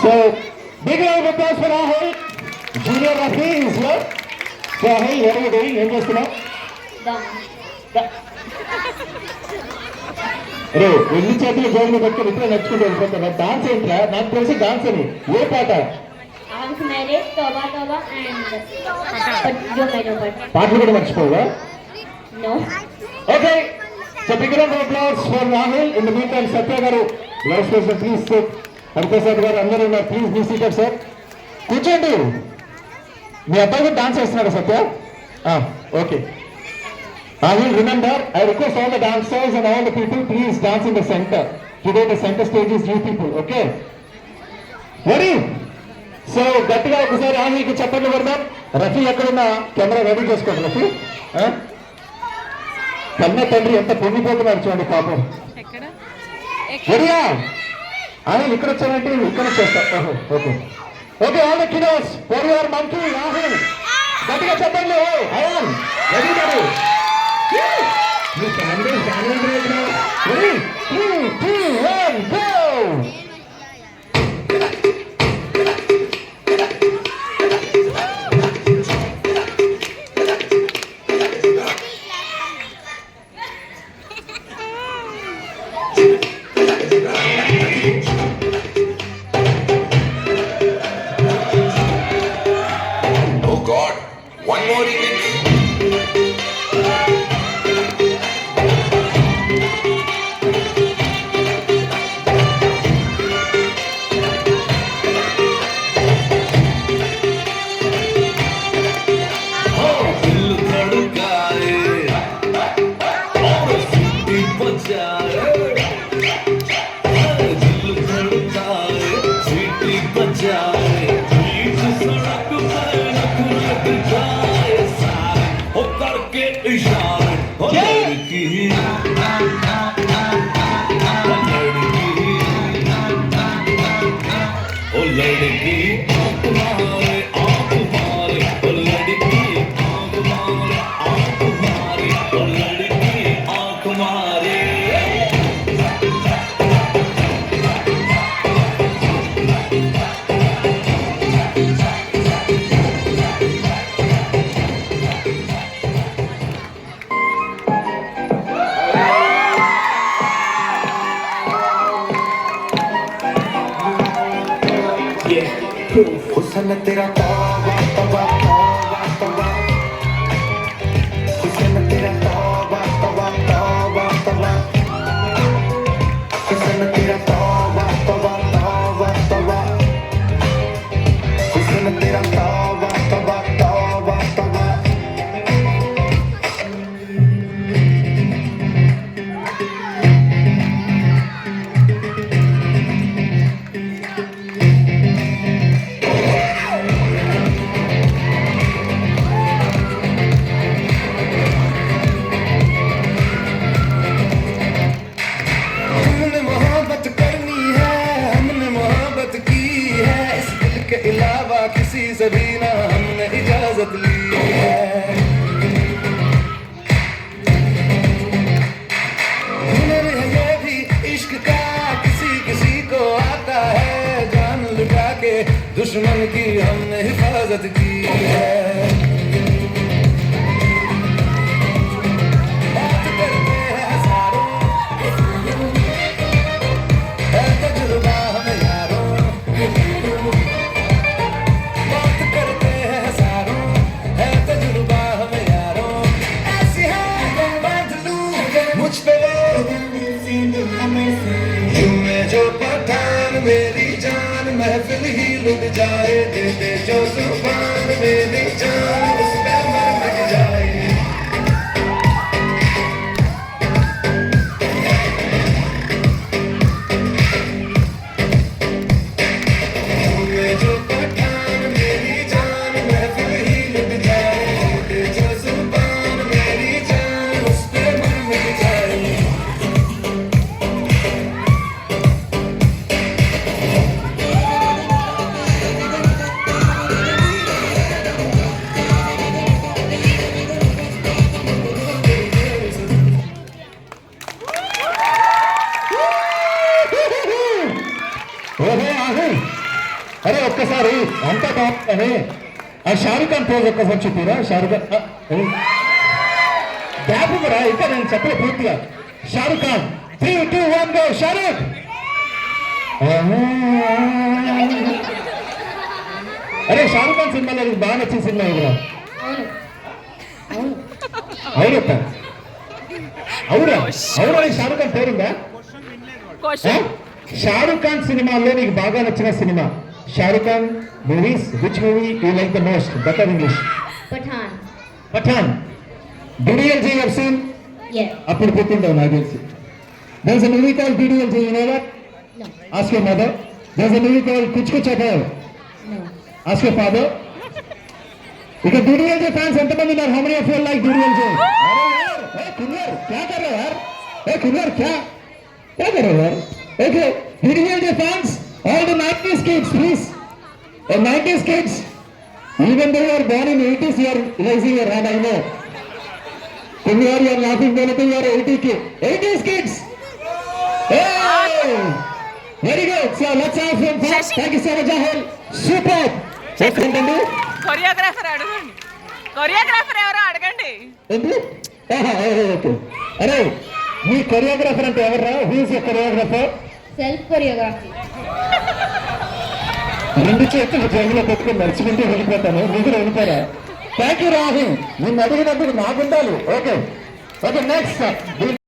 So, big round of applause for Rahul. Junior Rafi is here. So, Rahul, what are you doing? Em chestunnava? అరే ఎన్ని చేతులు జోబులు పెట్టుకుని ఇప్పుడే నడుచుకుంటూ వెళ్ళిపోతున్నా. డాన్స్ ఏంట్రా? నాకు తెలిసి డాన్స్ అని. ఏ పాట? పాటలు కూడా మర్చిపోవా? Okay. So big round of applause for Rahul. In the mean time Satya garu blouse station please sit. Hariprasad garu అందరూ ఉన్నారు. Please be seated sir. కూర్చోండి. మీ అబ్బాయి కూడా డాన్స్ చేస్తున్నాడు Satya? Okay. Rahul, remember, I request all the dancers and all the people, please dance in the center. Today the center stage is you people, okay? Ready? So, గట్టిగా ఒకసారి రాహుల్కి చెప్పండి కొడదాం. రఫీ ఎక్కడున్నా కెమెరా రెడీ చేసుకోండి రఫీ. కన్న తండ్రి ఎంత పొంగిపోతున్నారు చూడండి పాపం. రెడీయా? ఇక్కడ వచ్చానంటే ఇక్కడ వచ్చేస్తా. Okay okay. All the kudos for your monkey Rahul. గట్టిగా చెప్పండి. Ayaan ready ready. You stand right now. Ready? 3, 2, 1, go! Oh God, one more remix. हुस्न तेरा तौबा तौबा तौबा तौबा, हुस्न तेरा तौबा तौबा तौबा तौबा, हुस्न तेरा तौबा तौबा तौबा तौबा, हुस्न तेरा तौबा तौबा तौबा तौबा. किसी से भी ना हमने इजाजत ली है. हुनर है ये भी इश्क का, किसी किसी को आता है. जान लुटा के दुश्मन की हमने हिफाजत की है. बात करते हैं हजारों, है तजुर्बा हमें यारों. जो पठान मेरी जान महफिल ही लुट जाए, दे दे जो जुबान मेरी जान उस पे मर मिट जाए. जो पठान मेरी जान महफिल ही लुट जाए, दे जो जुबान मेरी जान उस पे मर मिट जाए. అరే ఒక్కసారి అంతా బాగుందని ఆ షారుఖ్ ఖాన్ పోజ్ ఒక్కసారి చూపిరా షారుఖ్ ఖాన్ గ్యాప్ కూడా ఇంకా నేను చెప్పలే పూర్తిగా షారుఖ్ ఖాన్ 3, 2, 1 గో షారుఖ్ అరే షారుఖ్ ఖాన్ సినిమాలో నీకు బాగా నచ్చిన సినిమా ఇది అవునప్ప అవునా అవునా నీకు షారుఖ్ ఖాన్ పేరుందా షారుఖ్ ఖాన్ సినిమాల్లో నీకు బాగా నచ్చిన సినిమా Shahrukh Khan movies which movie you like the most better English Pathaan. Pathaan DDLJ have seen Yes. అప్పుడు గుర్తుంటావు నాకు తెలిసి there's a movie called DDLJ you know that No. ask your mother there's a movie called Kuch Kuch Hoता Hai No. ask your father ఇక DDLJ fans ఎంతమంది ఉన్నారు how many of you like DDLJ अरे यार ए कुंवर क्या कर रहे हो यार ए कुंवर क्या कर रहे हो यार okay DDLJ fans all the 90s kids please 90s kids even though you are born in 80s you are raising your hand I know Kunwar you are laughing when you are 80s kids hey very good so let's have some fun Shashi. thank you so much Rahul super ఏంటండి choreographer అడగండి choreographer ఎవరో అడగండి ఏంటి okay అరే మీ choreographer అంటే ఎవర్రా who's your choreographer Self choreography. రెండు చేతులు జేబులో పెట్టుకుని నడుచుకుంటూ వెళ్ళిపోతాను మీరు వెళ్ళిపోరా థ్యాంక్ యూ రాహుల్ నిన్ను అడిగినందుకు నాకుండాలి ఓకే ఓకే నెక్స్ట్